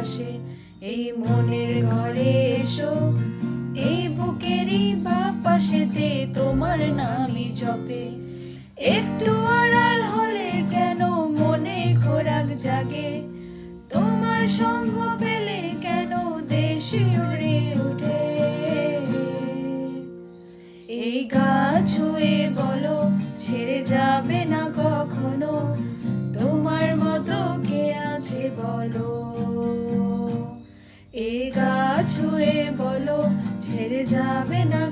পাশে। এই মনের ঘরে এসো, এই বুকেরই বাঁ পাশেতে তোমার নামই জপে। একটু আড়াল হলে যেন মনে খোরাক জাগে, তোমার সঙ্গ পেলে কেন দেশ উড়ে ওঠে। এই গা ছুঁয়ে বলো, ছেড়ে যাবে না কখনো, তোমার মতো কে আছে বলো। এই গা ছুঁয়ে বলো, ছেড়ে যাবে না